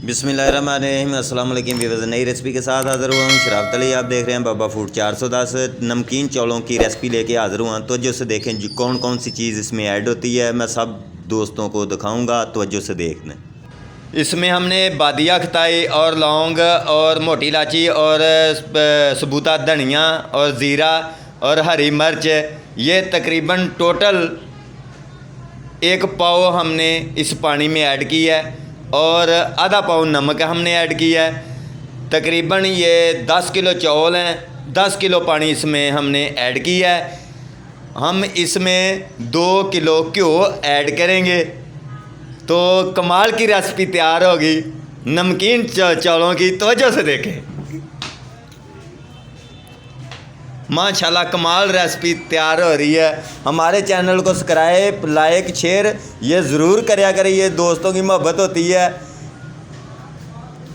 बिस्मिल्लाहिर्रहमानिर्रहीम। अस्सलाम वालेकुम व्यूअर्स, नई रेसिपी के साथ हाज़िर हुआ हूँ। शराब तली आप देख रहे हैं बाबा फूड 410 नमकीन चौलों की रेसिपी लेके हाज़िर हुआ। तवज्जो से देखें जी कौन कौन सी चीज़ इसमें ऐड होती है, मैं सब दोस्तों को दिखाऊँगा, तवज्जो से देखना। इसमें हमने बादिया खताई और लौंग और मोटी इलायची और सबूता धनिया और ज़ीरा और हरी मिर्च, ये तकरीबन टोटल 1 पाव हमने इस पानी में ऐड किया है और आधा पाव नमक हमने ऐड किया है। तकरीबन ये 10 किलो चावल हैं, 10 किलो पानी इसमें हमने ऐड किया है। हम इसमें 2 किलो घ्यो ऐड करेंगे तो कमाल की रेसिपी तैयार होगी नमकीन चावलों की। तवज्जो से देखें, माशाल्लाह कमाल रेसिपी तैयार हो रही है। हमारे चैनल को सब्सक्राइब, लाइक, शेयर ये ज़रूर करया करें, ये दोस्तों की मोहब्बत होती है।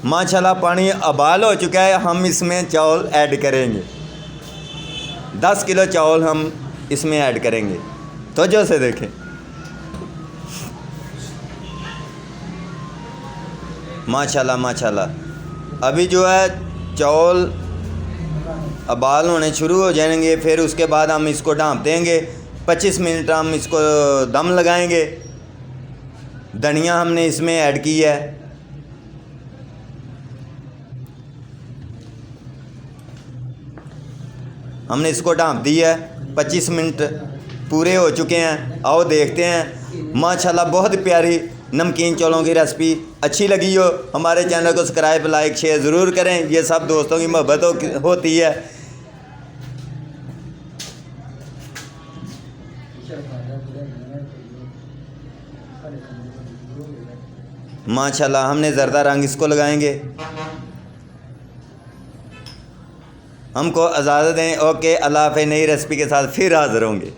माशाल्लाह पानी उबाल हो चुका है, हम इसमें चावल ऐड करेंगे। 10 किलो चावल हम इसमें ऐड करेंगे। तवज्जो से देखें, माशाल्लाह माशाल्लाह। अभी जो है चावल उबाल होने शुरू हो जाएंगे, फिर उसके बाद हम इसको ढाँप देंगे। 25 मिनट हम इसको दम लगाएंगे। धनिया हमने इसमें ऐड की है। हमने इसको ढाँप दिया है। 25 मिनट पूरे हो चुके हैं। आओ देखते हैं। माशाल्लाह बहुत प्यारी नमकीन चौलों की रेसिपी। अच्छी लगी हो हमारे चैनल को सब्सक्राइब, लाइक, शेयर ज़रूर करें, ये सब दोस्तों की मोहब्बत होती है। माशाल्लाह हमने ज़रदा रंग इसको लगाएंगे। हमको इजाज़त दें। ओके, अल्लाह हाफ़िज़। नई रेसिपी के साथ फिर हाज़िर होंगे।